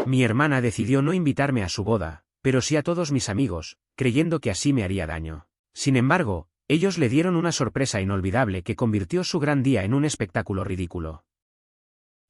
Mi hermana decidió no invitarme a su boda, pero sí a todos mis amigos, creyendo que así me haría daño. Sin embargo, ellos le dieron una sorpresa inolvidable que convirtió su gran día en un espectáculo ridículo.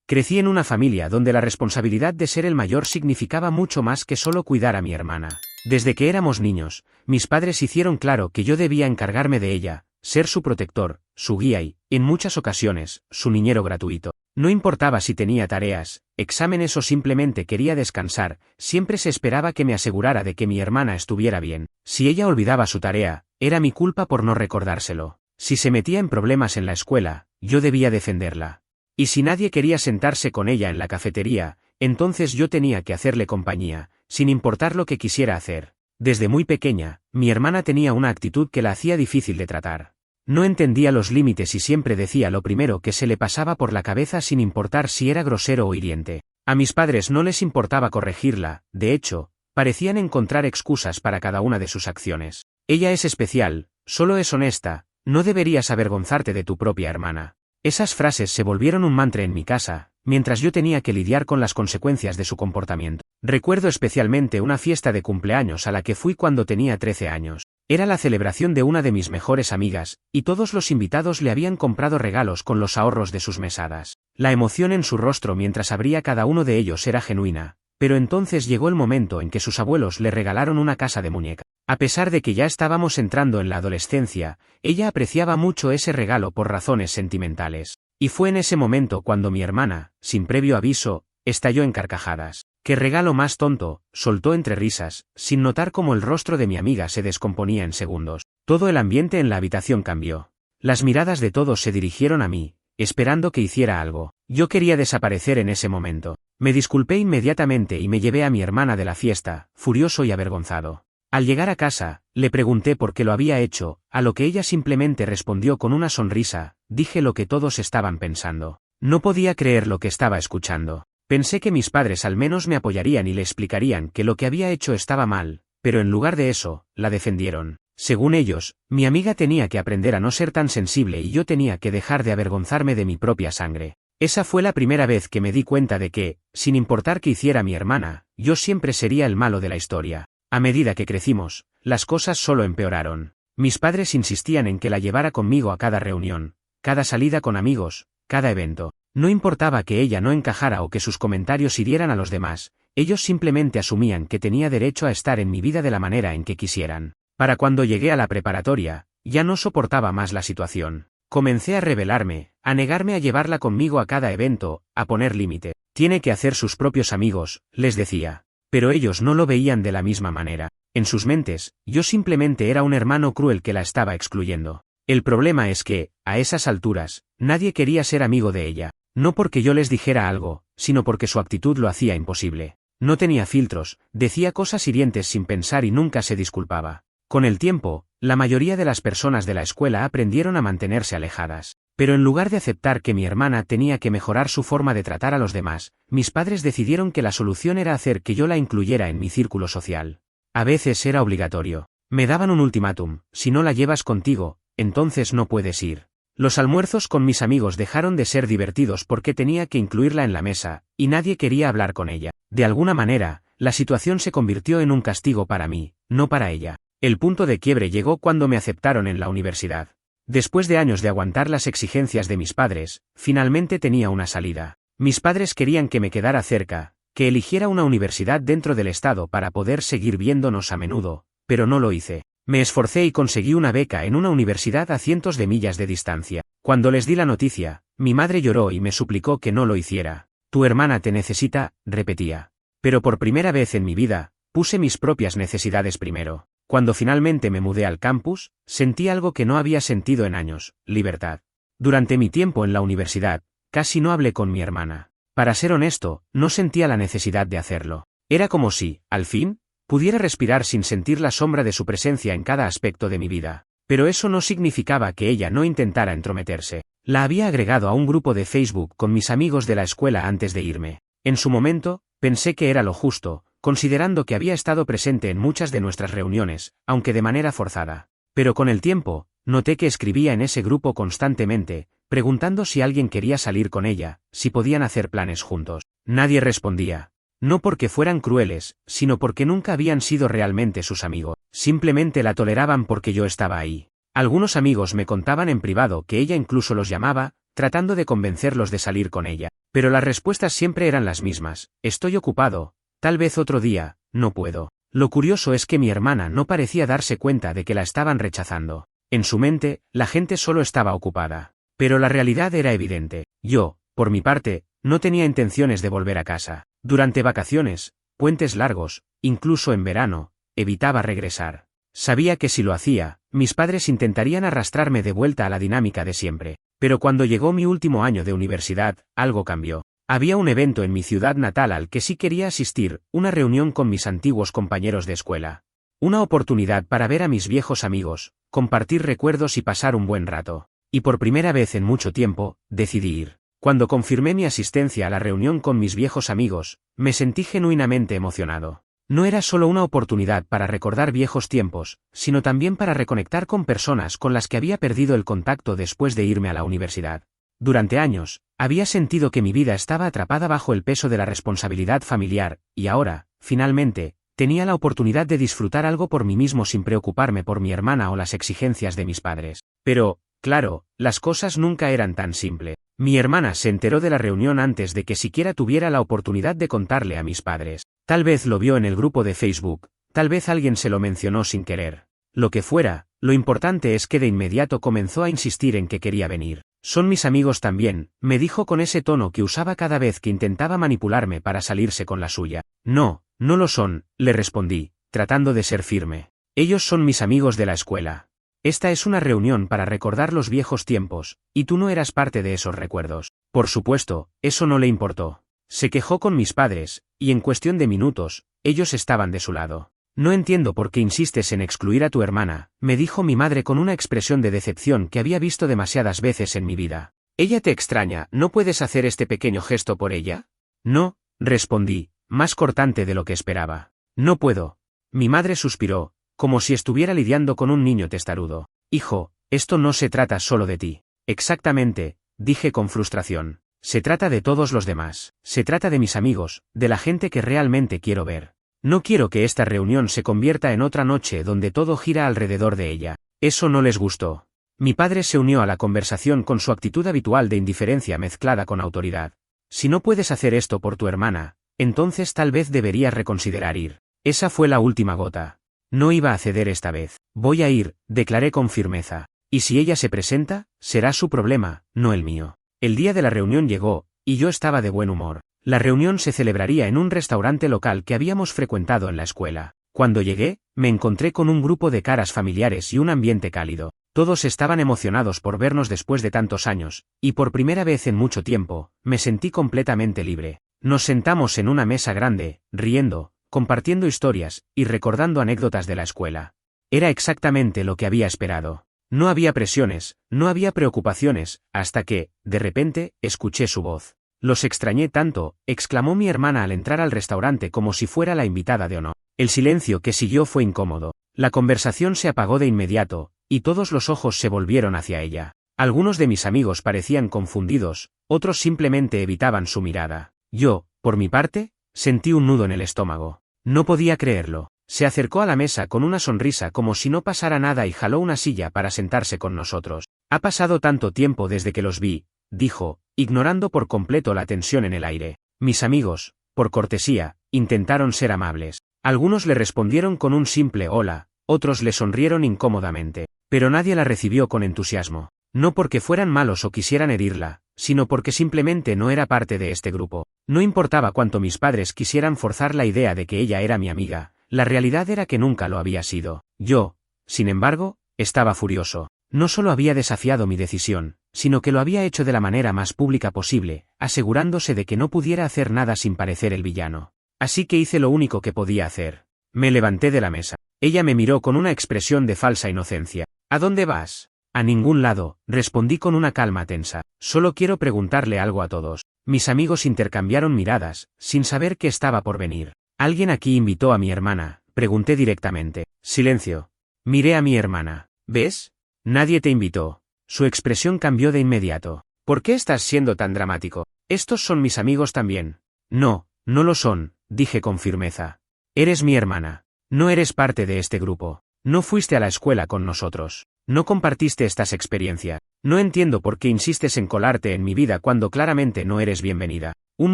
Crecí en una familia donde la responsabilidad de ser el mayor significaba mucho más que solo cuidar a mi hermana. Desde que éramos niños, mis padres hicieron claro que yo debía encargarme de ella, ser su protector, su guía y, en muchas ocasiones, su niñero gratuito. No importaba si tenía tareas, exámenes o simplemente quería descansar, siempre se esperaba que me asegurara de que mi hermana estuviera bien. Si ella olvidaba su tarea, era mi culpa por no recordárselo. Si se metía en problemas en la escuela, yo debía defenderla. Y si nadie quería sentarse con ella en la cafetería, entonces yo tenía que hacerle compañía, sin importar lo que quisiera hacer. Desde muy pequeña, mi hermana tenía una actitud que la hacía difícil de tratar. No entendía los límites y siempre decía lo primero que se le pasaba por la cabeza sin importar si era grosero o hiriente. A mis padres no les importaba corregirla, de hecho, parecían encontrar excusas para cada una de sus acciones. Ella es especial, solo es honesta, no deberías avergonzarte de tu propia hermana. Esas frases se volvieron un mantra en mi casa, mientras yo tenía que lidiar con las consecuencias de su comportamiento. Recuerdo especialmente una fiesta de cumpleaños a la que fui cuando tenía 13 años. Era la celebración de una de mis mejores amigas, y todos los invitados le habían comprado regalos con los ahorros de sus mesadas. La emoción en su rostro mientras abría cada uno de ellos era genuina, pero entonces llegó el momento en que sus abuelos le regalaron una casa de muñeca. A pesar de que ya estábamos entrando en la adolescencia, ella apreciaba mucho ese regalo por razones sentimentales. Y fue en ese momento cuando mi hermana, sin previo aviso, estalló en carcajadas. ¡Qué regalo más tonto!, soltó entre risas, sin notar cómo el rostro de mi amiga se descomponía en segundos. Todo el ambiente en la habitación cambió. Las miradas de todos se dirigieron a mí, esperando que hiciera algo. Yo quería desaparecer en ese momento. Me disculpé inmediatamente y me llevé a mi hermana de la fiesta, furioso y avergonzado. Al llegar a casa, le pregunté por qué lo había hecho, a lo que ella simplemente respondió con una sonrisa. Dije lo que todos estaban pensando. No podía creer lo que estaba escuchando. Pensé que mis padres al menos me apoyarían y le explicarían que lo que había hecho estaba mal, pero en lugar de eso, la defendieron. Según ellos, mi amiga tenía que aprender a no ser tan sensible y yo tenía que dejar de avergonzarme de mi propia sangre. Esa fue la primera vez que me di cuenta de que, sin importar qué hiciera mi hermana, yo siempre sería el malo de la historia. A medida que crecimos, las cosas solo empeoraron. Mis padres insistían en que la llevara conmigo a cada reunión, cada salida con amigos, cada evento. No importaba que ella no encajara o que sus comentarios hirieran a los demás, ellos simplemente asumían que tenía derecho a estar en mi vida de la manera en que quisieran. Para cuando llegué a la preparatoria, ya no soportaba más la situación. Comencé a rebelarme, a negarme a llevarla conmigo a cada evento, a poner límite. Tiene que hacer sus propios amigos, les decía. Pero ellos no lo veían de la misma manera. En sus mentes, yo simplemente era un hermano cruel que la estaba excluyendo. El problema es que, a esas alturas, nadie quería ser amigo de ella. No porque yo les dijera algo, sino porque su actitud lo hacía imposible. No tenía filtros, decía cosas hirientes sin pensar y nunca se disculpaba. Con el tiempo, la mayoría de las personas de la escuela aprendieron a mantenerse alejadas. Pero en lugar de aceptar que mi hermana tenía que mejorar su forma de tratar a los demás, mis padres decidieron que la solución era hacer que yo la incluyera en mi círculo social. A veces era obligatorio. Me daban un ultimátum: si no la llevas contigo, entonces no puedes ir. Los almuerzos con mis amigos dejaron de ser divertidos porque tenía que incluirla en la mesa, y nadie quería hablar con ella. De alguna manera, la situación se convirtió en un castigo para mí, no para ella. El punto de quiebre llegó cuando me aceptaron en la universidad. Después de años de aguantar las exigencias de mis padres, finalmente tenía una salida. Mis padres querían que me quedara cerca, que eligiera una universidad dentro del estado para poder seguir viéndonos a menudo, pero no lo hice. Me esforcé y conseguí una beca en una universidad a cientos de millas de distancia. Cuando les di la noticia, mi madre lloró y me suplicó que no lo hiciera. Tu hermana te necesita, repetía. Pero por primera vez en mi vida, puse mis propias necesidades primero. Cuando finalmente me mudé al campus, sentí algo que no había sentido en años: libertad. Durante mi tiempo en la universidad, casi no hablé con mi hermana. Para ser honesto, no sentía la necesidad de hacerlo. Era como si, al fin, pudiera respirar sin sentir la sombra de su presencia en cada aspecto de mi vida. Pero eso no significaba que ella no intentara entrometerse. La había agregado a un grupo de Facebook con mis amigos de la escuela antes de irme. En su momento, pensé que era lo justo, considerando que había estado presente en muchas de nuestras reuniones, aunque de manera forzada. Pero con el tiempo, noté que escribía en ese grupo constantemente, preguntando si alguien quería salir con ella, si podían hacer planes juntos. Nadie respondía. No porque fueran crueles, sino porque nunca habían sido realmente sus amigos. Simplemente la toleraban porque yo estaba ahí. Algunos amigos me contaban en privado que ella incluso los llamaba, tratando de convencerlos de salir con ella. Pero las respuestas siempre eran las mismas: estoy ocupado, tal vez otro día, no puedo. Lo curioso es que mi hermana no parecía darse cuenta de que la estaban rechazando. En su mente, la gente solo estaba ocupada. Pero la realidad era evidente. Yo, por mi parte, no tenía intenciones de volver a casa. Durante vacaciones, puentes largos, incluso en verano, evitaba regresar. Sabía que si lo hacía, mis padres intentarían arrastrarme de vuelta a la dinámica de siempre. Pero cuando llegó mi último año de universidad, algo cambió. Había un evento en mi ciudad natal al que sí quería asistir, una reunión con mis antiguos compañeros de escuela. Una oportunidad para ver a mis viejos amigos, compartir recuerdos y pasar un buen rato. Y por primera vez en mucho tiempo, decidí ir. Cuando confirmé mi asistencia a la reunión con mis viejos amigos, me sentí genuinamente emocionado. No era solo una oportunidad para recordar viejos tiempos, sino también para reconectar con personas con las que había perdido el contacto después de irme a la universidad. Durante años, había sentido que mi vida estaba atrapada bajo el peso de la responsabilidad familiar, y ahora, finalmente, tenía la oportunidad de disfrutar algo por mí mismo sin preocuparme por mi hermana o las exigencias de mis padres. Pero, claro, las cosas nunca eran tan simples. Mi hermana se enteró de la reunión antes de que siquiera tuviera la oportunidad de contarle a mis padres. Tal vez lo vio en el grupo de Facebook, tal vez alguien se lo mencionó sin querer. Lo que fuera, lo importante es que de inmediato comenzó a insistir en que quería venir. Son mis amigos también, me dijo con ese tono que usaba cada vez que intentaba manipularme para salirse con la suya. No, no lo son, le respondí, tratando de ser firme. Ellos son mis amigos de la escuela. Esta es una reunión para recordar los viejos tiempos, y tú no eras parte de esos recuerdos. Por supuesto, eso no le importó. Se quejó con mis padres, y en cuestión de minutos, ellos estaban de su lado. No entiendo por qué insistes en excluir a tu hermana, me dijo mi madre con una expresión de decepción que había visto demasiadas veces en mi vida. Ella te extraña, ¿no puedes hacer este pequeño gesto por ella? No, respondí, más cortante de lo que esperaba. No puedo. Mi madre suspiró, como si estuviera lidiando con un niño testarudo. Hijo, esto no se trata solo de ti. Exactamente, dije con frustración. Se trata de todos los demás. Se trata de mis amigos, de la gente que realmente quiero ver. No quiero que esta reunión se convierta en otra noche donde todo gira alrededor de ella. Eso no les gustó. Mi padre se unió a la conversación con su actitud habitual de indiferencia mezclada con autoridad. Si no puedes hacer esto por tu hermana, entonces tal vez deberías reconsiderar ir. Esa fue la última gota. No iba a ceder esta vez. Voy a ir, declaré con firmeza. Y si ella se presenta, será su problema, no el mío. El día de la reunión llegó, y yo estaba de buen humor. La reunión se celebraría en un restaurante local que habíamos frecuentado en la escuela. Cuando llegué, me encontré con un grupo de caras familiares y un ambiente cálido. Todos estaban emocionados por vernos después de tantos años, y por primera vez en mucho tiempo, me sentí completamente libre. Nos sentamos en una mesa grande, riendo, compartiendo historias, y recordando anécdotas de la escuela. Era exactamente lo que había esperado. No había presiones, no había preocupaciones, hasta que, de repente, escuché su voz. Los extrañé tanto, exclamó mi hermana al entrar al restaurante como si fuera la invitada de honor. El silencio que siguió fue incómodo. La conversación se apagó de inmediato, y todos los ojos se volvieron hacia ella. Algunos de mis amigos parecían confundidos, otros simplemente evitaban su mirada. Yo, por mi parte, sentí un nudo en el estómago. No podía creerlo. Se acercó a la mesa con una sonrisa como si no pasara nada y jaló una silla para sentarse con nosotros. Ha pasado tanto tiempo desde que los vi, dijo, ignorando por completo la tensión en el aire. Mis amigos, por cortesía, intentaron ser amables. Algunos le respondieron con un simple hola, otros le sonrieron incómodamente. Pero nadie la recibió con entusiasmo. No porque fueran malos o quisieran herirla, sino porque simplemente no era parte de este grupo. No importaba cuánto mis padres quisieran forzar la idea de que ella era mi amiga, la realidad era que nunca lo había sido. Yo, sin embargo, estaba furioso. No solo había desafiado mi decisión, sino que lo había hecho de la manera más pública posible, asegurándose de que no pudiera hacer nada sin parecer el villano. Así que hice lo único que podía hacer. Me levanté de la mesa. Ella me miró con una expresión de falsa inocencia. ¿A dónde vas? A ningún lado, respondí con una calma tensa. Solo quiero preguntarle algo a todos. Mis amigos intercambiaron miradas, sin saber qué estaba por venir. ¿Alguien aquí invitó a mi hermana? Pregunté directamente. Silencio. Miré a mi hermana. ¿Ves? Nadie te invitó. Su expresión cambió de inmediato. ¿Por qué estás siendo tan dramático? Estos son mis amigos también. No, no lo son, dije con firmeza. Eres mi hermana. No eres parte de este grupo. No fuiste a la escuela con nosotros. No compartiste estas experiencias. No entiendo por qué insistes en colarte en mi vida cuando claramente no eres bienvenida. Un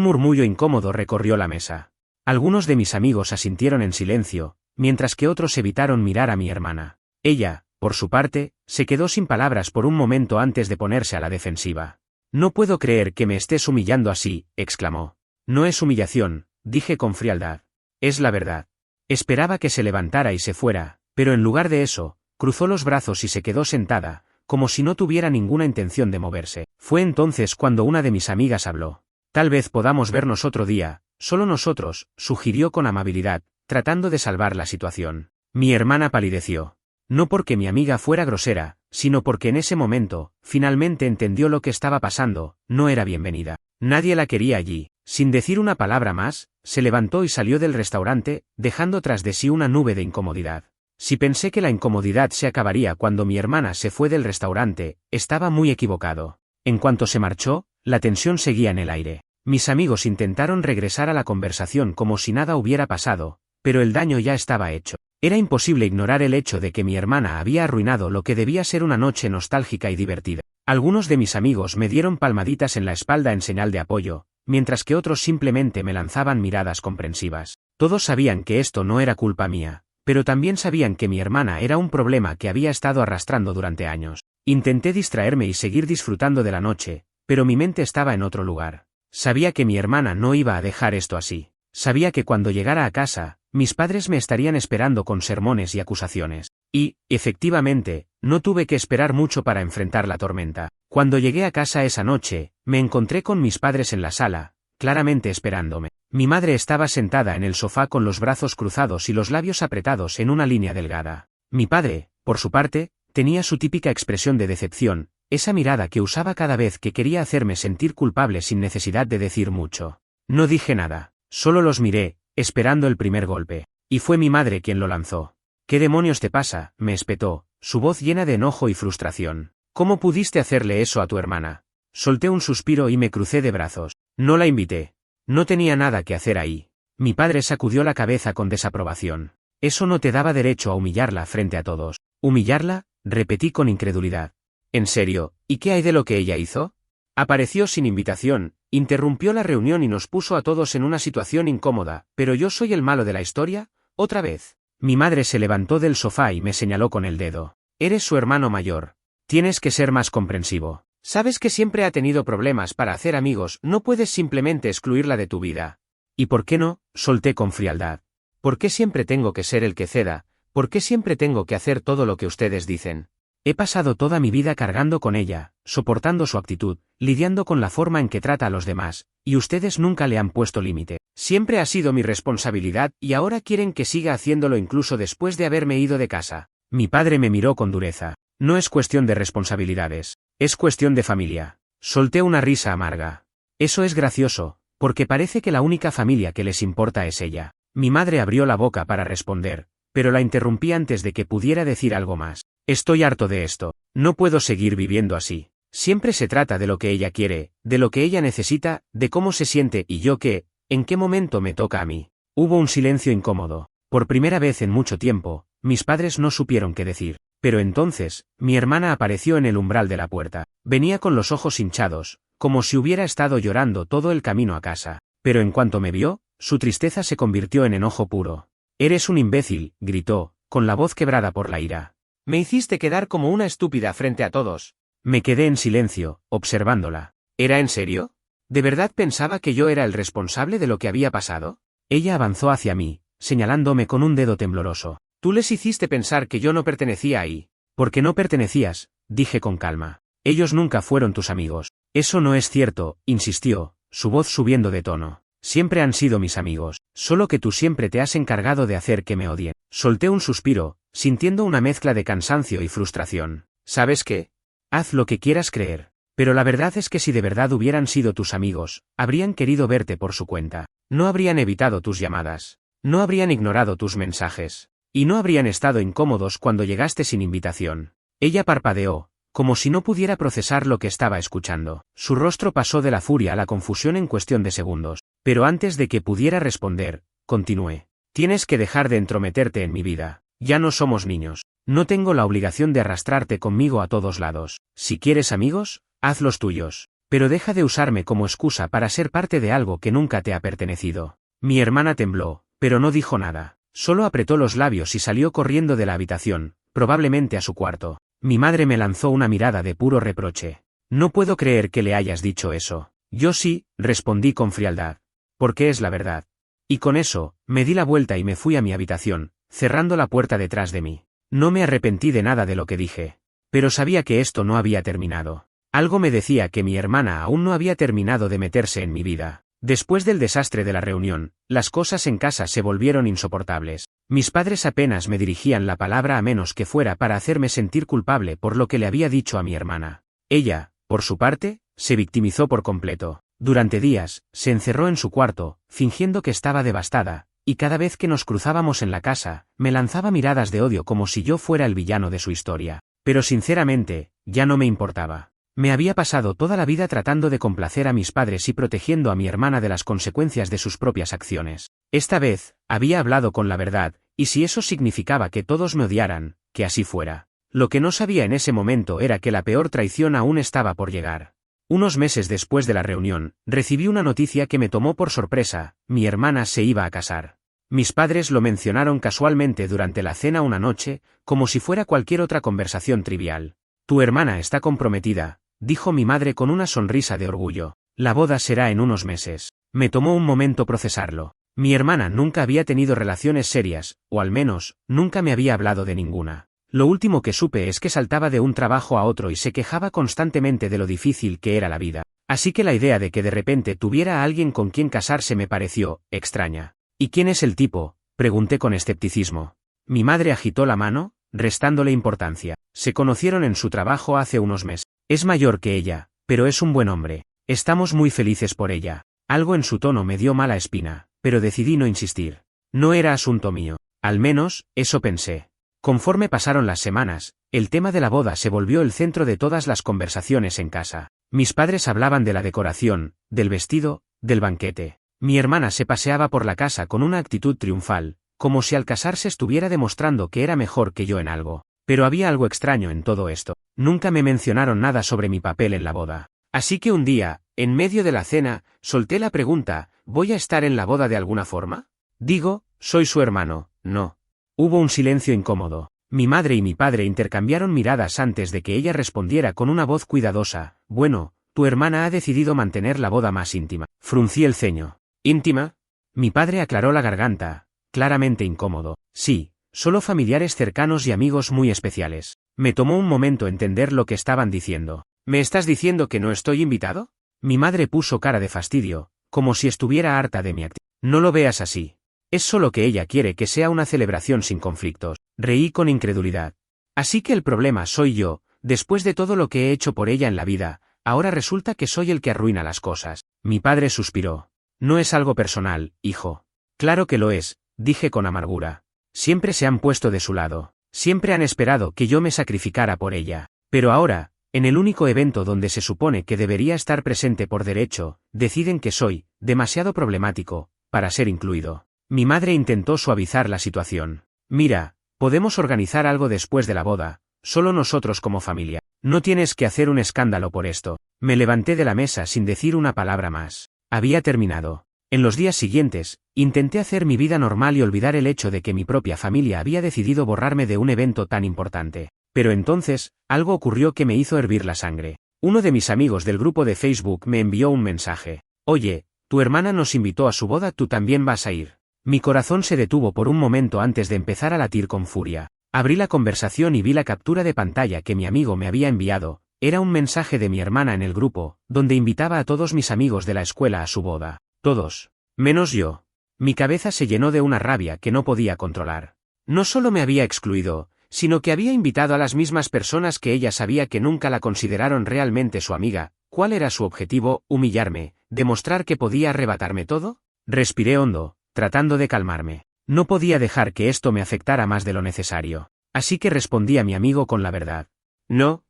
murmullo incómodo recorrió la mesa. Algunos de mis amigos asintieron en silencio, mientras que otros evitaron mirar a mi hermana. Ella, por su parte, se quedó sin palabras por un momento antes de ponerse a la defensiva. No puedo creer que me estés humillando así, exclamó. No es humillación, dije con frialdad. Es la verdad. Esperaba que se levantara y se fuera, pero en lugar de eso, cruzó los brazos y se quedó sentada, como si no tuviera ninguna intención de moverse. Fue entonces cuando una de mis amigas habló. Tal vez podamos vernos otro día, solo nosotros, sugirió con amabilidad, tratando de salvar la situación. Mi hermana palideció. No porque mi amiga fuera grosera, sino porque en ese momento, finalmente entendió lo que estaba pasando, no era bienvenida. Nadie la quería allí. Sin decir una palabra más, se levantó y salió del restaurante, dejando tras de sí una nube de incomodidad. Si pensé que la incomodidad se acabaría cuando mi hermana se fue del restaurante, estaba muy equivocado. En cuanto se marchó, la tensión seguía en el aire. Mis amigos intentaron regresar a la conversación como si nada hubiera pasado, pero el daño ya estaba hecho. Era imposible ignorar el hecho de que mi hermana había arruinado lo que debía ser una noche nostálgica y divertida. Algunos de mis amigos me dieron palmaditas en la espalda en señal de apoyo, mientras que otros simplemente me lanzaban miradas comprensivas. Todos sabían que esto no era culpa mía, pero también sabían que mi hermana era un problema que había estado arrastrando durante años. Intenté distraerme y seguir disfrutando de la noche, pero mi mente estaba en otro lugar. Sabía que mi hermana no iba a dejar esto así. Sabía que cuando llegara a casa, mis padres me estarían esperando con sermones y acusaciones. Y, efectivamente, no tuve que esperar mucho para enfrentar la tormenta. Cuando llegué a casa esa noche, me encontré con mis padres en la sala, claramente esperándome. Mi madre estaba sentada en el sofá con los brazos cruzados y los labios apretados en una línea delgada. Mi padre, por su parte, tenía su típica expresión de decepción, esa mirada que usaba cada vez que quería hacerme sentir culpable sin necesidad de decir mucho. No dije nada, solo los miré, esperando el primer golpe. Y fue mi madre quien lo lanzó. ¿Qué demonios te pasa?, me espetó, su voz llena de enojo y frustración. ¿Cómo pudiste hacerle eso a tu hermana? Solté un suspiro y me crucé de brazos. No la invité. No tenía nada que hacer ahí. Mi padre sacudió la cabeza con desaprobación. Eso no te daba derecho a humillarla frente a todos. ¿Humillarla?, repetí con incredulidad. ¿En serio? ¿Y qué hay de lo que ella hizo? Apareció sin invitación, interrumpió la reunión y nos puso a todos en una situación incómoda. ¿Pero yo soy el malo de la historia? ¿Otra vez? Mi madre se levantó del sofá y me señaló con el dedo. Eres su hermano mayor. Tienes que ser más comprensivo. Sabes que siempre ha tenido problemas para hacer amigos, no puedes simplemente excluirla de tu vida. ¿Y por qué no?, solté con frialdad. ¿Por qué siempre tengo que ser el que ceda? ¿Por qué siempre tengo que hacer todo lo que ustedes dicen? He pasado toda mi vida cargando con ella, soportando su actitud, lidiando con la forma en que trata a los demás, y ustedes nunca le han puesto límite. Siempre ha sido mi responsabilidad y ahora quieren que siga haciéndolo incluso después de haberme ido de casa. Mi padre me miró con dureza. No es cuestión de responsabilidades, es cuestión de familia. Solté una risa amarga. Eso es gracioso, porque parece que la única familia que les importa es ella. Mi madre abrió la boca para responder, pero la interrumpí antes de que pudiera decir algo más. Estoy harto de esto. No puedo seguir viviendo así. Siempre se trata de lo que ella quiere, de lo que ella necesita, de cómo se siente y yo qué, ¿en qué momento me toca a mí? Hubo un silencio incómodo. Por primera vez en mucho tiempo, mis padres no supieron qué decir. Pero entonces, mi hermana apareció en el umbral de la puerta. Venía con los ojos hinchados, como si hubiera estado llorando todo el camino a casa. Pero en cuanto me vio, su tristeza se convirtió en enojo puro. «Eres un imbécil», gritó, con la voz quebrada por la ira. «Me hiciste quedar como una estúpida frente a todos». Me quedé en silencio, observándola. ¿Era en serio? ¿De verdad pensaba que yo era el responsable de lo que había pasado? Ella avanzó hacia mí, señalándome con un dedo tembloroso. Tú les hiciste pensar que yo no pertenecía ahí. Porque no pertenecías, dije con calma. Ellos nunca fueron tus amigos. Eso no es cierto, insistió, su voz subiendo de tono. Siempre han sido mis amigos, solo que tú siempre te has encargado de hacer que me odien. Solté un suspiro, sintiendo una mezcla de cansancio y frustración. ¿Sabes qué? Haz lo que quieras creer. Pero la verdad es que si de verdad hubieran sido tus amigos, habrían querido verte por su cuenta. No habrían evitado tus llamadas. No habrían ignorado tus mensajes. Y no habrían estado incómodos cuando llegaste sin invitación. Ella parpadeó, como si no pudiera procesar lo que estaba escuchando. Su rostro pasó de la furia a la confusión en cuestión de segundos. Pero antes de que pudiera responder, continué. Tienes que dejar de entrometerte en mi vida. Ya no somos niños. No tengo la obligación de arrastrarte conmigo a todos lados. Si quieres amigos, haz los tuyos. Pero deja de usarme como excusa para ser parte de algo que nunca te ha pertenecido. Mi hermana tembló, pero no dijo nada. Solo apretó los labios y salió corriendo de la habitación, probablemente a su cuarto. Mi madre me lanzó una mirada de puro reproche. No puedo creer que le hayas dicho eso. Yo sí, respondí con frialdad. Porque es la verdad. Y con eso, me di la vuelta y me fui a mi habitación, cerrando la puerta detrás de mí. No me arrepentí de nada de lo que dije. Pero sabía que esto no había terminado. Algo me decía que mi hermana aún no había terminado de meterse en mi vida. Después del desastre de la reunión, las cosas en casa se volvieron insoportables. Mis padres apenas me dirigían la palabra a menos que fuera para hacerme sentir culpable por lo que le había dicho a mi hermana. Ella, por su parte, se victimizó por completo. Durante días, se encerró en su cuarto, fingiendo que estaba devastada, y cada vez que nos cruzábamos en la casa, me lanzaba miradas de odio como si yo fuera el villano de su historia. Pero sinceramente, ya no me importaba. Me había pasado toda la vida tratando de complacer a mis padres y protegiendo a mi hermana de las consecuencias de sus propias acciones. Esta vez, había hablado con la verdad, y si eso significaba que todos me odiaran, que así fuera. Lo que no sabía en ese momento era que la peor traición aún estaba por llegar. Unos meses después de la reunión, recibí una noticia que me tomó por sorpresa: mi hermana se iba a casar. Mis padres lo mencionaron casualmente durante la cena una noche, como si fuera cualquier otra conversación trivial. Tu hermana está comprometida, dijo mi madre con una sonrisa de orgullo. La boda será en unos meses. Me tomó un momento procesarlo. Mi hermana nunca había tenido relaciones serias, o al menos, nunca me había hablado de ninguna. Lo último que supe es que saltaba de un trabajo a otro y se quejaba constantemente de lo difícil que era la vida. Así que la idea de que de repente tuviera a alguien con quien casarse me pareció extraña. ¿Y quién es el tipo?, pregunté con escepticismo. Mi madre agitó la mano, restándole importancia. Se conocieron en su trabajo hace unos meses. Es mayor que ella, pero es un buen hombre. Estamos muy felices por ella. Algo en su tono me dio mala espina, pero decidí no insistir. No era asunto mío. Al menos, eso pensé. Conforme pasaron las semanas, el tema de la boda se volvió el centro de todas las conversaciones en casa. Mis padres hablaban de la decoración, del vestido, del banquete. Mi hermana se paseaba por la casa con una actitud triunfal, como si al casarse estuviera demostrando que era mejor que yo en algo. Pero había algo extraño en todo esto. Nunca me mencionaron nada sobre mi papel en la boda. Así que un día, en medio de la cena, solté la pregunta: ¿voy a estar en la boda de alguna forma? Digo, soy su hermano, no. Hubo un silencio incómodo. Mi madre y mi padre intercambiaron miradas antes de que ella respondiera con una voz cuidadosa: bueno, tu hermana ha decidido mantener la boda más íntima. Fruncí el ceño. ¿Íntima? Mi padre aclaró la garganta, claramente incómodo. Sí, solo familiares cercanos y amigos muy especiales. Me tomó un momento entender lo que estaban diciendo. ¿Me estás diciendo que no estoy invitado? Mi madre puso cara de fastidio, como si estuviera harta de mi actitud. No lo veas así. Es solo que ella quiere que sea una celebración sin conflictos. Reí con incredulidad. Así que el problema soy yo. Después de todo lo que he hecho por ella en la vida, ahora resulta que soy el que arruina las cosas. Mi padre suspiró. No es algo personal, hijo. Claro que lo es, dije con amargura. Siempre se han puesto de su lado. Siempre han esperado que yo me sacrificara por ella. Pero ahora, en el único evento donde se supone que debería estar presente por derecho, deciden que soy demasiado problemático para ser incluido. Mi madre intentó suavizar la situación. Mira, podemos organizar algo después de la boda, solo nosotros como familia. No tienes que hacer un escándalo por esto. Me levanté de la mesa sin decir una palabra más. Había terminado. En los días siguientes, intenté hacer mi vida normal y olvidar el hecho de que mi propia familia había decidido borrarme de un evento tan importante. Pero entonces, algo ocurrió que me hizo hervir la sangre. Uno de mis amigos del grupo de Facebook me envió un mensaje. Oye, tu hermana nos invitó a su boda, ¿tú también vas a ir? Mi corazón se detuvo por un momento antes de empezar a latir con furia. Abrí la conversación y vi la captura de pantalla que mi amigo me había enviado. Era un mensaje de mi hermana en el grupo, donde invitaba a todos mis amigos de la escuela a su boda. Todos. Menos yo. Mi cabeza se llenó de una rabia que no podía controlar. No solo me había excluido, sino que había invitado a las mismas personas que ella sabía que nunca la consideraron realmente su amiga. ¿Cuál era su objetivo? ¿Humillarme? ¿Demostrar que podía arrebatarme todo? Respiré hondo, tratando de calmarme. No podía dejar que esto me afectara más de lo necesario. Así que respondí a mi amigo con la verdad. No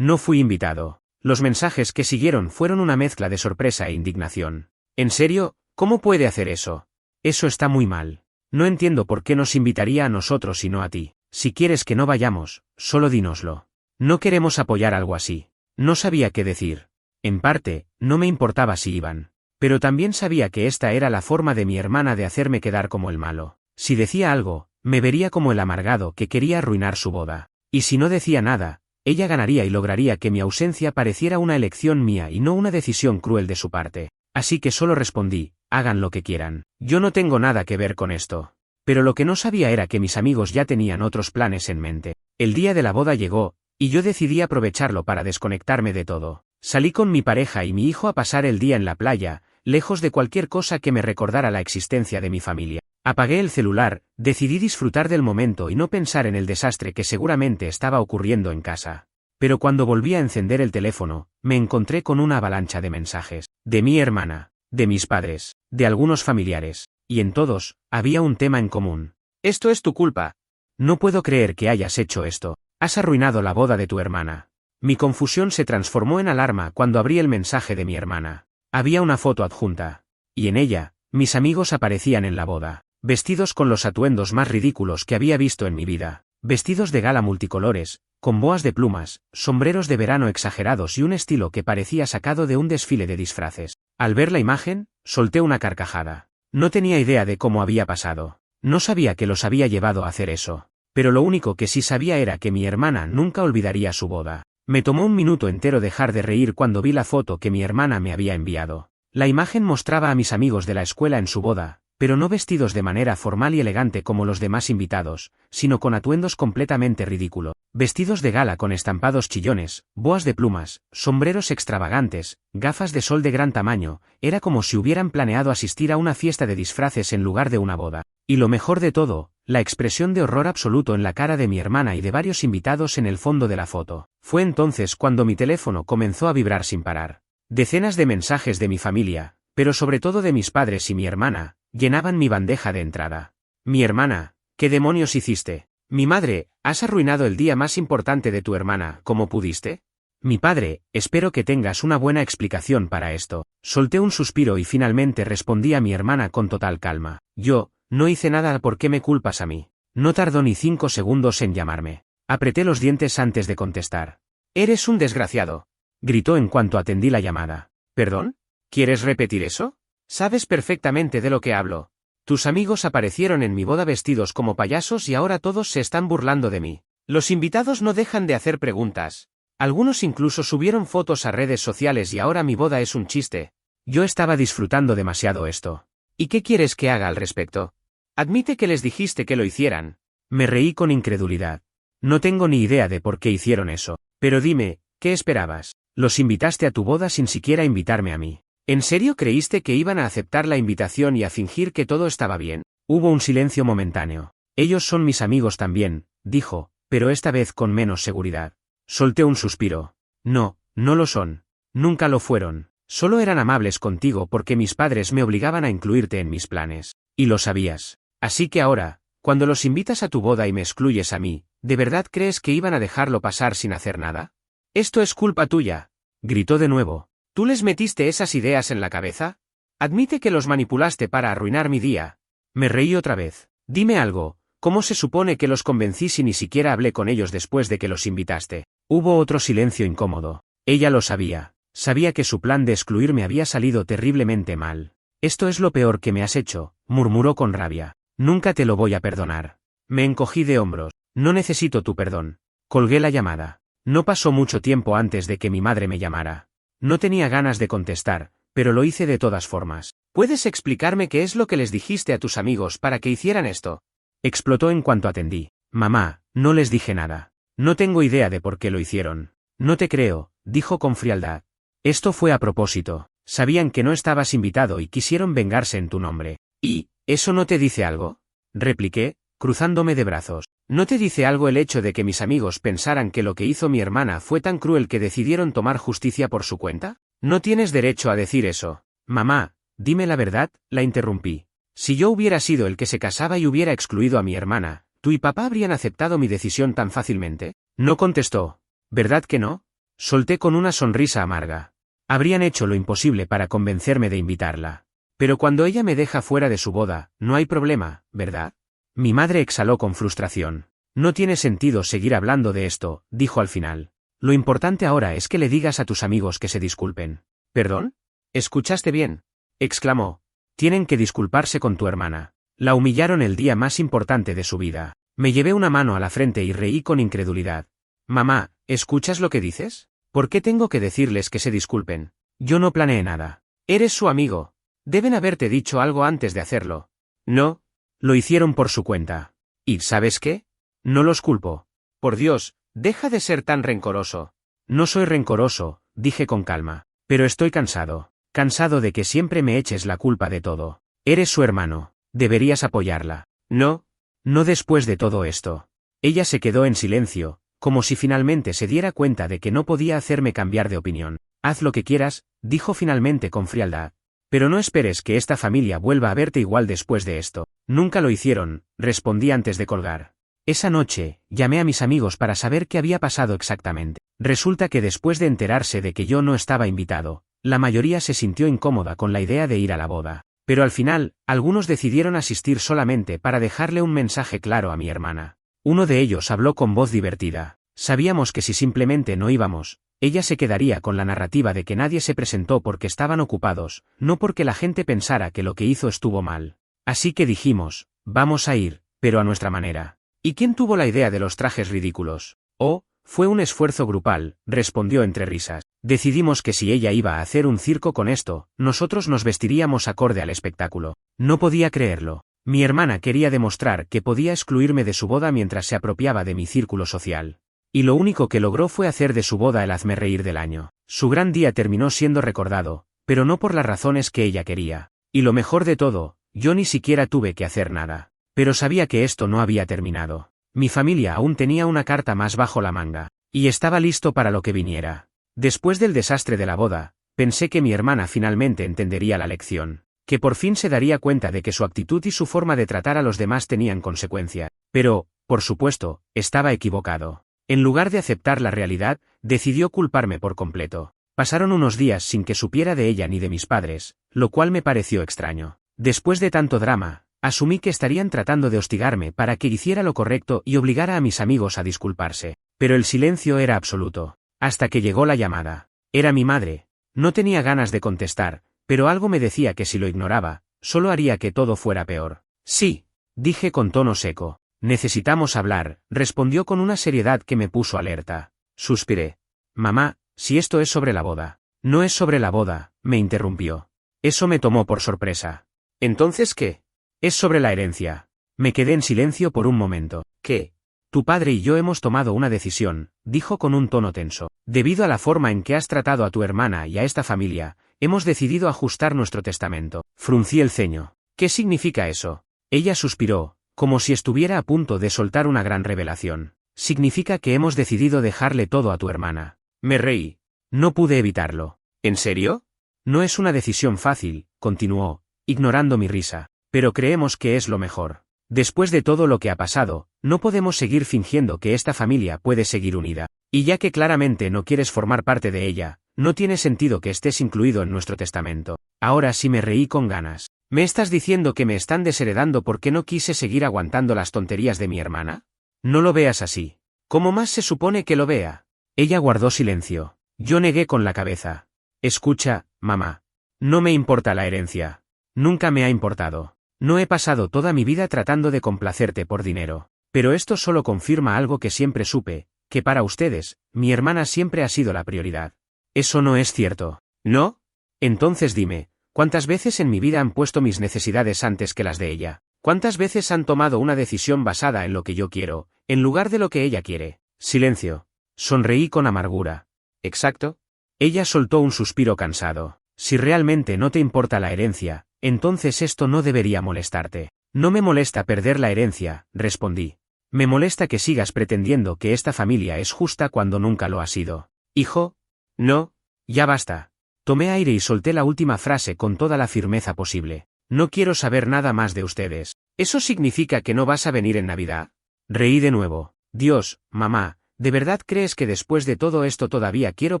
fui invitado. Los mensajes que siguieron fueron una mezcla de sorpresa e indignación. ¿En serio? ¿Cómo puede hacer eso? Eso está muy mal. No entiendo por qué nos invitaría a nosotros y no a ti. Si quieres que no vayamos, solo dínoslo. No queremos apoyar algo así. No sabía qué decir. En parte, no me importaba si iban. Pero también sabía que esta era la forma de mi hermana de hacerme quedar como el malo. Si decía algo, me vería como el amargado que quería arruinar su boda. Y si no decía nada, ella ganaría y lograría que mi ausencia pareciera una elección mía y no una decisión cruel de su parte. Así que solo respondí, hagan lo que quieran. Yo no tengo nada que ver con esto. Pero lo que no sabía era que mis amigos ya tenían otros planes en mente. El día de la boda llegó, y yo decidí aprovecharlo para desconectarme de todo. Salí con mi pareja y mi hijo a pasar el día en la playa, lejos de cualquier cosa que me recordara la existencia de mi familia. Apagué el celular, decidí disfrutar del momento y no pensar en el desastre que seguramente estaba ocurriendo en casa. Pero cuando volví a encender el teléfono, me encontré con una avalancha de mensajes. De mi hermana, de mis padres, de algunos familiares, y en todos, había un tema en común. Esto es tu culpa. No puedo creer que hayas hecho esto. Has arruinado la boda de tu hermana. Mi confusión se transformó en alarma cuando abrí el mensaje de mi hermana. Había una foto adjunta. Y en ella, mis amigos aparecían en la boda, vestidos con los atuendos más ridículos que había visto en mi vida. Vestidos de gala multicolores, con boas de plumas, sombreros de verano exagerados y un estilo que parecía sacado de un desfile de disfraces. Al ver la imagen, solté una carcajada. No tenía idea de cómo había pasado. No sabía que los había llevado a hacer eso. Pero lo único que sí sabía era que mi hermana nunca olvidaría su boda. Me tomó un minuto entero dejar de reír cuando vi la foto que mi hermana me había enviado. La imagen mostraba a mis amigos de la escuela en su boda, pero no vestidos de manera formal y elegante como los demás invitados, sino con atuendos completamente ridículos. Vestidos de gala con estampados chillones, boas de plumas, sombreros extravagantes, gafas de sol de gran tamaño, era como si hubieran planeado asistir a una fiesta de disfraces en lugar de una boda. Y lo mejor de todo, la expresión de horror absoluto en la cara de mi hermana y de varios invitados en el fondo de la foto. Fue entonces cuando mi teléfono comenzó a vibrar sin parar. Decenas de mensajes de mi familia, pero sobre todo de mis padres y mi hermana, llenaban mi bandeja de entrada. Mi hermana, ¿qué demonios hiciste? Mi madre, ¿has arruinado el día más importante de tu hermana, como pudiste? Mi padre, espero que tengas una buena explicación para esto. Solté un suspiro y finalmente respondí a mi hermana con total calma. Yo, no hice nada, ¿por qué me culpas a mí? No tardó ni 5 segundos en llamarme. Apreté los dientes antes de contestar. Eres un desgraciado, gritó en cuanto atendí la llamada. ¿Perdón? ¿Quieres repetir eso? Sabes perfectamente de lo que hablo. Tus amigos aparecieron en mi boda vestidos como payasos y ahora todos se están burlando de mí. Los invitados no dejan de hacer preguntas. Algunos incluso subieron fotos a redes sociales y ahora mi boda es un chiste. Yo estaba disfrutando demasiado esto. ¿Y qué quieres que haga al respecto? Admite que les dijiste que lo hicieran. Me reí con incredulidad. No tengo ni idea de por qué hicieron eso. Pero dime, ¿qué esperabas? Los invitaste a tu boda sin siquiera invitarme a mí. ¿En serio creíste que iban a aceptar la invitación y a fingir que todo estaba bien? Hubo un silencio momentáneo. Ellos son mis amigos también, dijo, pero esta vez con menos seguridad. Solté un suspiro. No, no lo son. Nunca lo fueron. Solo eran amables contigo porque mis padres me obligaban a incluirte en mis planes. Y lo sabías. Así que ahora, cuando los invitas a tu boda y me excluyes a mí, ¿de verdad crees que iban a dejarlo pasar sin hacer nada? Esto es culpa tuya, gritó de nuevo. ¿Tú les metiste esas ideas en la cabeza? Admite que los manipulaste para arruinar mi día. Me reí otra vez. Dime algo, ¿cómo se supone que los convencí si ni siquiera hablé con ellos después de que los invitaste? Hubo otro silencio incómodo. Ella lo sabía. Sabía que su plan de excluirme había salido terriblemente mal. Esto es lo peor que me has hecho, murmuró con rabia. Nunca te lo voy a perdonar. Me encogí de hombros. No necesito tu perdón. Colgué la llamada. No pasó mucho tiempo antes de que mi madre me llamara. No tenía ganas de contestar, pero lo hice de todas formas. ¿Puedes explicarme qué es lo que les dijiste a tus amigos para que hicieran esto? Explotó en cuanto atendí. Mamá, no les dije nada. No tengo idea de por qué lo hicieron. No te creo, dijo con frialdad. Esto fue a propósito. Sabían que no estabas invitado y quisieron vengarse en tu nombre. ¿Y eso no te dice algo? Repliqué, cruzándome de brazos. ¿No te dice algo el hecho de que mis amigos pensaran que lo que hizo mi hermana fue tan cruel que decidieron tomar justicia por su cuenta? No tienes derecho a decir eso. Mamá, dime la verdad, la interrumpí. Si yo hubiera sido el que se casaba y hubiera excluido a mi hermana, ¿tú y papá habrían aceptado mi decisión tan fácilmente? No contestó. ¿Verdad que no? Solté con una sonrisa amarga. Habrían hecho lo imposible para convencerme de invitarla. Pero cuando ella me deja fuera de su boda, no hay problema, ¿verdad? Mi madre exhaló con frustración. No tiene sentido seguir hablando de esto, dijo al final. Lo importante ahora es que le digas a tus amigos que se disculpen. ¿Perdón? ¿Escuchaste bien? Exclamó. Tienen que disculparse con tu hermana. La humillaron el día más importante de su vida. Me llevé una mano a la frente y reí con incredulidad. Mamá, ¿escuchas lo que dices? ¿Por qué tengo que decirles que se disculpen? Yo no planeé nada. Eres su amigo. Deben haberte dicho algo antes de hacerlo. No. Lo hicieron por su cuenta. ¿Y sabes qué? No los culpo. Por Dios, deja de ser tan rencoroso. No soy rencoroso, dije con calma. Pero estoy cansado. Cansado de que siempre me eches la culpa de todo. Eres su hermano. Deberías apoyarla. No. No después de todo esto. Ella se quedó en silencio, como si finalmente se diera cuenta de que no podía hacerme cambiar de opinión. Haz lo que quieras, dijo finalmente con frialdad. Pero no esperes que esta familia vuelva a verte igual después de esto. Nunca lo hicieron, respondí antes de colgar. Esa noche, llamé a mis amigos para saber qué había pasado exactamente. Resulta que después de enterarse de que yo no estaba invitado, la mayoría se sintió incómoda con la idea de ir a la boda. Pero al final, algunos decidieron asistir solamente para dejarle un mensaje claro a mi hermana. Uno de ellos habló con voz divertida. Sabíamos que si simplemente no íbamos, ella se quedaría con la narrativa de que nadie se presentó porque estaban ocupados, no porque la gente pensara que lo que hizo estuvo mal. Así que dijimos, vamos a ir, pero a nuestra manera. ¿Y quién tuvo la idea de los trajes ridículos? Oh, fue un esfuerzo grupal, respondió entre risas. Decidimos que si ella iba a hacer un circo con esto, nosotros nos vestiríamos acorde al espectáculo. No podía creerlo. Mi hermana quería demostrar que podía excluirme de su boda mientras se apropiaba de mi círculo social. Y lo único que logró fue hacer de su boda el hazmerreír del año. Su gran día terminó siendo recordado, pero no por las razones que ella quería. Y lo mejor de todo, yo ni siquiera tuve que hacer nada. Pero sabía que esto no había terminado. Mi familia aún tenía una carta más bajo la manga, y estaba listo para lo que viniera. Después del desastre de la boda, pensé que mi hermana finalmente entendería la lección, que por fin se daría cuenta de que su actitud y su forma de tratar a los demás tenían consecuencia. Pero, por supuesto, estaba equivocado. En lugar de aceptar la realidad, decidió culparme por completo. Pasaron unos días sin que supiera de ella ni de mis padres, lo cual me pareció extraño. Después de tanto drama, asumí que estarían tratando de hostigarme para que hiciera lo correcto y obligara a mis amigos a disculparse. Pero el silencio era absoluto. Hasta que llegó la llamada. Era mi madre. No tenía ganas de contestar, pero algo me decía que si lo ignoraba, solo haría que todo fuera peor. Sí, dije con tono seco. Necesitamos hablar, respondió con una seriedad que me puso alerta. Suspiré. Mamá, si esto es sobre la boda. No es sobre la boda, me interrumpió. Eso me tomó por sorpresa. ¿Entonces qué? Es sobre la herencia. Me quedé en silencio por un momento. ¿Qué? Tu padre y yo hemos tomado una decisión, dijo con un tono tenso. Debido a la forma en que has tratado a tu hermana y a esta familia, hemos decidido ajustar nuestro testamento. Fruncí el ceño. ¿Qué significa eso? Ella suspiró, como si estuviera a punto de soltar una gran revelación. Significa que hemos decidido dejarle todo a tu hermana. Me reí. No pude evitarlo. ¿En serio? No es una decisión fácil, continuó, ignorando mi risa, pero creemos que es lo mejor. Después de todo lo que ha pasado, no podemos seguir fingiendo que esta familia puede seguir unida. Y ya que claramente no quieres formar parte de ella, no tiene sentido que estés incluido en nuestro testamento. Ahora sí me reí con ganas. ¿Me estás diciendo que me están desheredando porque no quise seguir aguantando las tonterías de mi hermana? No lo veas así. ¿Cómo más se supone que lo vea? Ella guardó silencio. Yo negué con la cabeza. Escucha, mamá. No me importa la herencia. Nunca me ha importado. No he pasado toda mi vida tratando de complacerte por dinero. Pero esto solo confirma algo que siempre supe, que para ustedes, mi hermana siempre ha sido la prioridad. Eso no es cierto. ¿No? Entonces dime, ¿cuántas veces en mi vida han puesto mis necesidades antes que las de ella? ¿Cuántas veces han tomado una decisión basada en lo que yo quiero, en lugar de lo que ella quiere? Silencio. Sonreí con amargura. ¿Exacto? Ella soltó un suspiro cansado. Si realmente no te importa la herencia, entonces esto no debería molestarte. No me molesta perder la herencia, respondí. Me molesta que sigas pretendiendo que esta familia es justa cuando nunca lo ha sido. Hijo, no, ya basta. Tomé aire y solté la última frase con toda la firmeza posible. No quiero saber nada más de ustedes. ¿Eso significa que no vas a venir en Navidad? Reí de nuevo. Dios, mamá, ¿de verdad crees que después de todo esto todavía quiero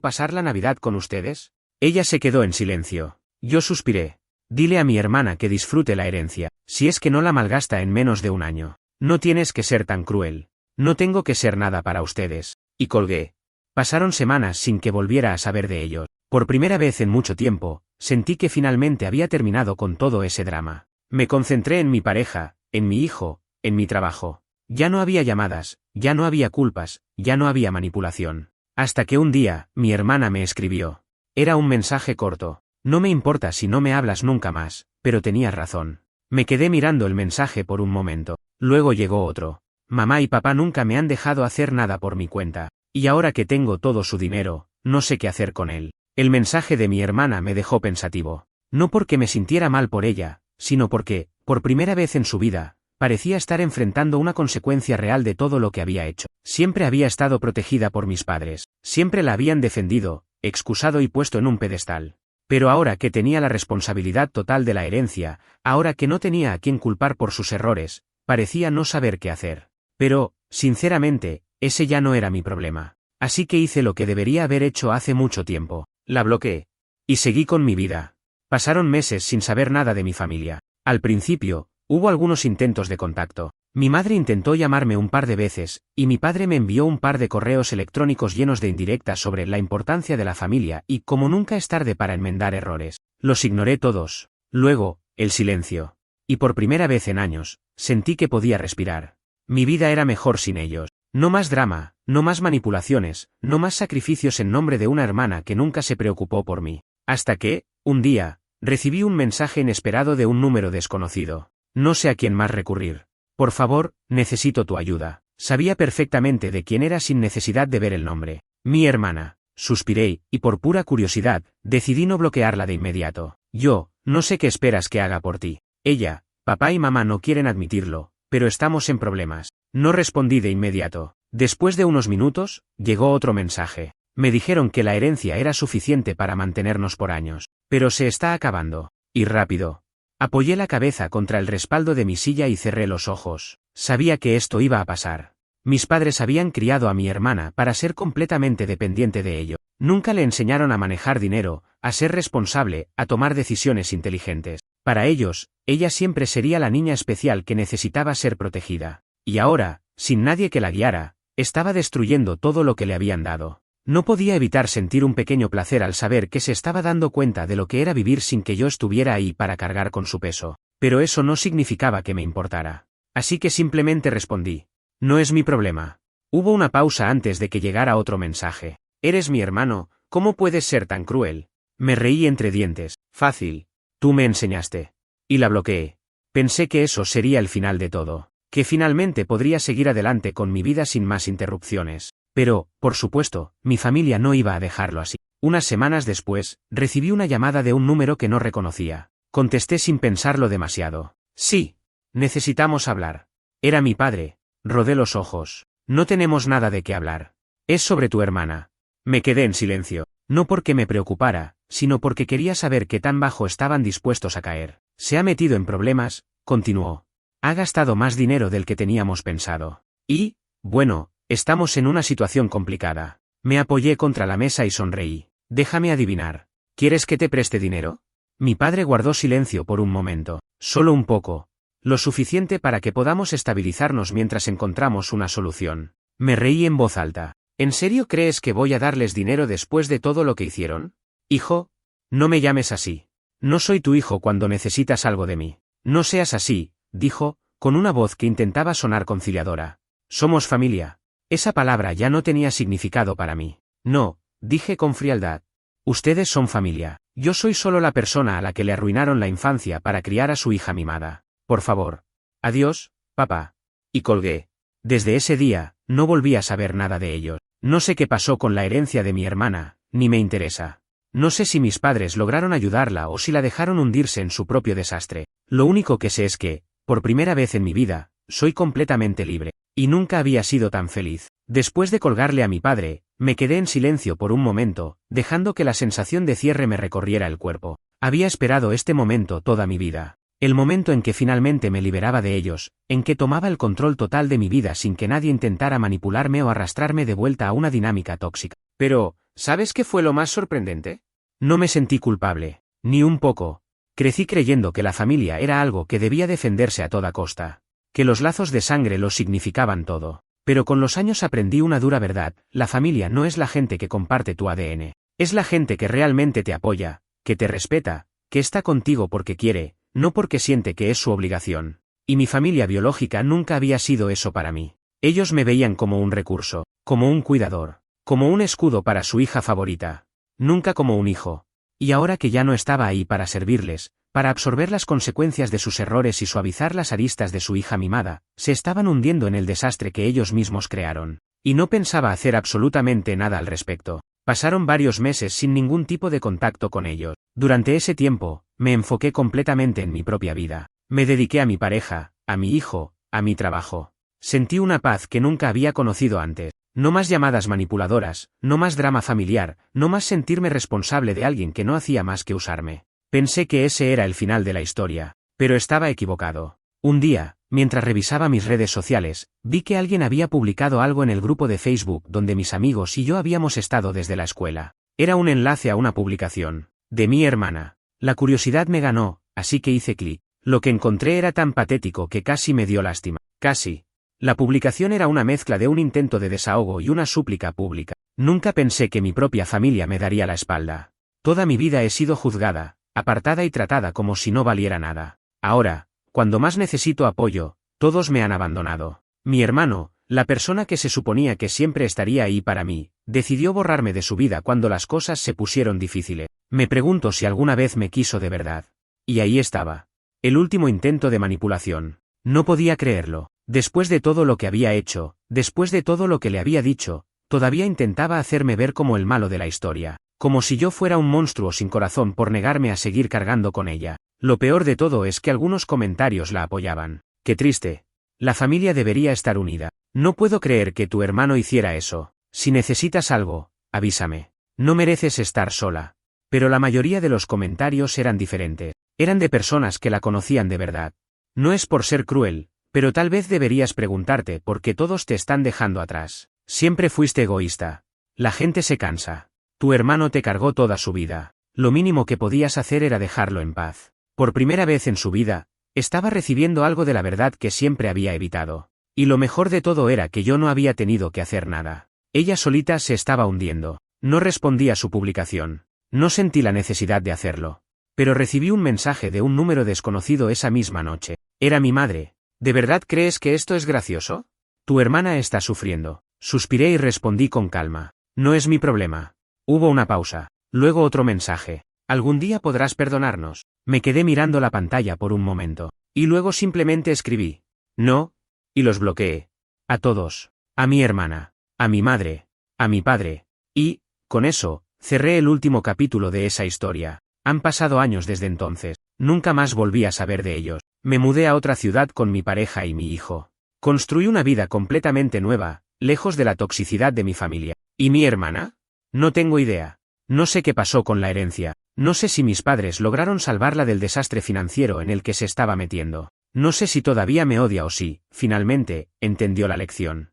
pasar la Navidad con ustedes? Ella se quedó en silencio. Yo suspiré. Dile a mi hermana que disfrute la herencia, si es que no la malgasta en menos de un año. No tienes que ser tan cruel. No tengo que ser nada para ustedes. Y colgué. Pasaron semanas sin que volviera a saber de ellos. Por primera vez en mucho tiempo, sentí que finalmente había terminado con todo ese drama. Me concentré en mi pareja, en mi hijo, en mi trabajo. Ya no había llamadas, ya no había culpas, ya no había manipulación. Hasta que un día, mi hermana me escribió. Era un mensaje corto. No me importa si no me hablas nunca más, pero tenías razón. Me quedé mirando el mensaje por un momento. Luego llegó otro. Mamá y papá nunca me han dejado hacer nada por mi cuenta. Y ahora que tengo todo su dinero, no sé qué hacer con él. El mensaje de mi hermana me dejó pensativo. No porque me sintiera mal por ella, sino porque, por primera vez en su vida, parecía estar enfrentando una consecuencia real de todo lo que había hecho. Siempre había estado protegida por mis padres, siempre la habían defendido, excusado y puesto en un pedestal. Pero ahora que tenía la responsabilidad total de la herencia, ahora que no tenía a quien culpar por sus errores, parecía no saber qué hacer. Pero, sinceramente, ese ya no era mi problema. Así que hice lo que debería haber hecho hace mucho tiempo. La bloqueé. Y seguí con mi vida. Pasaron meses sin saber nada de mi familia. Al principio, hubo algunos intentos de contacto. Mi madre intentó llamarme un par de veces, y mi padre me envió un par de correos electrónicos llenos de indirectas sobre la importancia de la familia y cómo nunca es tarde para enmendar errores. Los ignoré todos. Luego, el silencio. Y por primera vez en años, sentí que podía respirar. Mi vida era mejor sin ellos. No más drama, no más manipulaciones, no más sacrificios en nombre de una hermana que nunca se preocupó por mí. Hasta que, un día, recibí un mensaje inesperado de un número desconocido. No sé a quién más recurrir. Por favor, necesito tu ayuda. Sabía perfectamente de quién era sin necesidad de ver el nombre. Mi hermana. Suspiré, y por pura curiosidad, decidí no bloquearla de inmediato. Yo, no sé qué esperas que haga por ti. Ella, papá y mamá no quieren admitirlo, pero estamos en problemas. No respondí de inmediato. Después de unos minutos, llegó otro mensaje. Me dijeron que la herencia era suficiente para mantenernos por años. Pero se está acabando. Y rápido. Apoyé la cabeza contra el respaldo de mi silla y cerré los ojos. Sabía que esto iba a pasar. Mis padres habían criado a mi hermana para ser completamente dependiente de ello. Nunca le enseñaron a manejar dinero, a ser responsable, a tomar decisiones inteligentes. Para ellos, ella siempre sería la niña especial que necesitaba ser protegida. Y ahora, sin nadie que la guiara, estaba destruyendo todo lo que le habían dado. No podía evitar sentir un pequeño placer al saber que se estaba dando cuenta de lo que era vivir sin que yo estuviera ahí para cargar con su peso. Pero eso no significaba que me importara. Así que simplemente respondí. No es mi problema. Hubo una pausa antes de que llegara otro mensaje. Eres mi hermano, ¿cómo puedes ser tan cruel? Me reí entre dientes. Fácil. Tú me enseñaste. Y la bloqueé. Pensé que eso sería el final de todo. Que finalmente podría seguir adelante con mi vida sin más interrupciones. Pero, por supuesto, mi familia no iba a dejarlo así. Unas semanas después, recibí una llamada de un número que no reconocía. Contesté sin pensarlo demasiado. Sí. Necesitamos hablar. Era mi padre. Rodé los ojos. No tenemos nada de qué hablar. Es sobre tu hermana. Me quedé en silencio. No porque me preocupara, sino porque quería saber qué tan bajo estaban dispuestos a caer. Se ha metido en problemas, continuó. Ha gastado más dinero del que teníamos pensado. Y, bueno, estamos en una situación complicada. Me apoyé contra la mesa y sonreí. Déjame adivinar. ¿Quieres que te preste dinero? Mi padre guardó silencio por un momento. Solo un poco. Lo suficiente para que podamos estabilizarnos mientras encontramos una solución. Me reí en voz alta. ¿En serio crees que voy a darles dinero después de todo lo que hicieron? Hijo, no me llames así. No soy tu hijo cuando necesitas algo de mí. No seas así, dijo, con una voz que intentaba sonar conciliadora. Somos familia. Esa palabra ya no tenía significado para mí. No, dije con frialdad. Ustedes son familia. Yo soy solo la persona a la que le arruinaron la infancia para criar a su hija mimada. Por favor. Adiós, papá. Y colgué. Desde ese día, no volví a saber nada de ellos. No sé qué pasó con la herencia de mi hermana, ni me interesa. No sé si mis padres lograron ayudarla o si la dejaron hundirse en su propio desastre. Lo único que sé es que, por primera vez en mi vida, soy completamente libre. Y nunca había sido tan feliz. Después de colgarle a mi padre, me quedé en silencio por un momento, dejando que la sensación de cierre me recorriera el cuerpo. Había esperado este momento toda mi vida. El momento en que finalmente me liberaba de ellos, en que tomaba el control total de mi vida sin que nadie intentara manipularme o arrastrarme de vuelta a una dinámica tóxica. Pero, ¿sabes qué fue lo más sorprendente? No me sentí culpable, ni un poco. Crecí creyendo que la familia era algo que debía defenderse a toda costa, que los lazos de sangre lo significaban todo. Pero con los años aprendí una dura verdad: la familia no es la gente que comparte tu ADN, es la gente que realmente te apoya, que te respeta, que está contigo porque quiere, no porque siente que es su obligación. Y mi familia biológica nunca había sido eso para mí. Ellos me veían como un recurso, como un cuidador, como un escudo para su hija favorita, nunca como un hijo. Y ahora que ya no estaba ahí para servirles, para absorber las consecuencias de sus errores y suavizar las aristas de su hija mimada, se estaban hundiendo en el desastre que ellos mismos crearon. Y no pensaba hacer absolutamente nada al respecto. Pasaron varios meses sin ningún tipo de contacto con ellos. Durante ese tiempo, me enfoqué completamente en mi propia vida. Me dediqué a mi pareja, a mi hijo, a mi trabajo. Sentí una paz que nunca había conocido antes. No más llamadas manipuladoras, no más drama familiar, no más sentirme responsable de alguien que no hacía más que usarme. Pensé que ese era el final de la historia, pero estaba equivocado. Un día, mientras revisaba mis redes sociales, vi que alguien había publicado algo en el grupo de Facebook donde mis amigos y yo habíamos estado desde la escuela. Era un enlace a una publicación de mi hermana. La curiosidad me ganó, así que hice clic. Lo que encontré era tan patético que casi me dio lástima. Casi. La publicación era una mezcla de un intento de desahogo y una súplica pública. Nunca pensé que mi propia familia me daría la espalda. Toda mi vida he sido juzgada, apartada y tratada como si no valiera nada. Ahora, cuando más necesito apoyo, todos me han abandonado. Mi hermano, la persona que se suponía que siempre estaría ahí para mí, decidió borrarme de su vida cuando las cosas se pusieron difíciles. Me pregunto si alguna vez me quiso de verdad. Y ahí estaba. El último intento de manipulación. No podía creerlo. Después de todo lo que había hecho, después de todo lo que le había dicho, todavía intentaba hacerme ver como el malo de la historia, como si yo fuera un monstruo sin corazón por negarme a seguir cargando con ella. Lo peor de todo es que algunos comentarios la apoyaban. Qué triste. La familia debería estar unida. No puedo creer que tu hermano hiciera eso. Si necesitas algo, avísame. No mereces estar sola. Pero la mayoría de los comentarios eran diferentes. Eran de personas que la conocían de verdad. No es por ser cruel, pero tal vez deberías preguntarte por qué todos te están dejando atrás. Siempre fuiste egoísta. La gente se cansa. Tu hermano te cargó toda su vida. Lo mínimo que podías hacer era dejarlo en paz. Por primera vez en su vida, estaba recibiendo algo de la verdad que siempre había evitado. Y lo mejor de todo era que yo no había tenido que hacer nada. Ella solita se estaba hundiendo. No respondí a su publicación. No sentí la necesidad de hacerlo. Pero recibí un mensaje de un número desconocido esa misma noche. Era mi madre. ¿De verdad crees que esto es gracioso? Tu hermana está sufriendo. Suspiré y respondí con calma. No es mi problema. Hubo una pausa. Luego otro mensaje. Algún día podrás perdonarnos. Me quedé mirando la pantalla por un momento. Y luego simplemente escribí. No. Y los bloqueé. A todos. A mi hermana. A mi madre. A mi padre. Y, con eso, cerré el último capítulo de esa historia. Han pasado años desde entonces. Nunca más volví a saber de ellos. Me mudé a otra ciudad con mi pareja y mi hijo. Construí una vida completamente nueva, lejos de la toxicidad de mi familia. ¿Y mi hermana? No tengo idea. No sé qué pasó con la herencia. No sé si mis padres lograron salvarla del desastre financiero en el que se estaba metiendo. No sé si todavía me odia o si, finalmente, entendió la lección.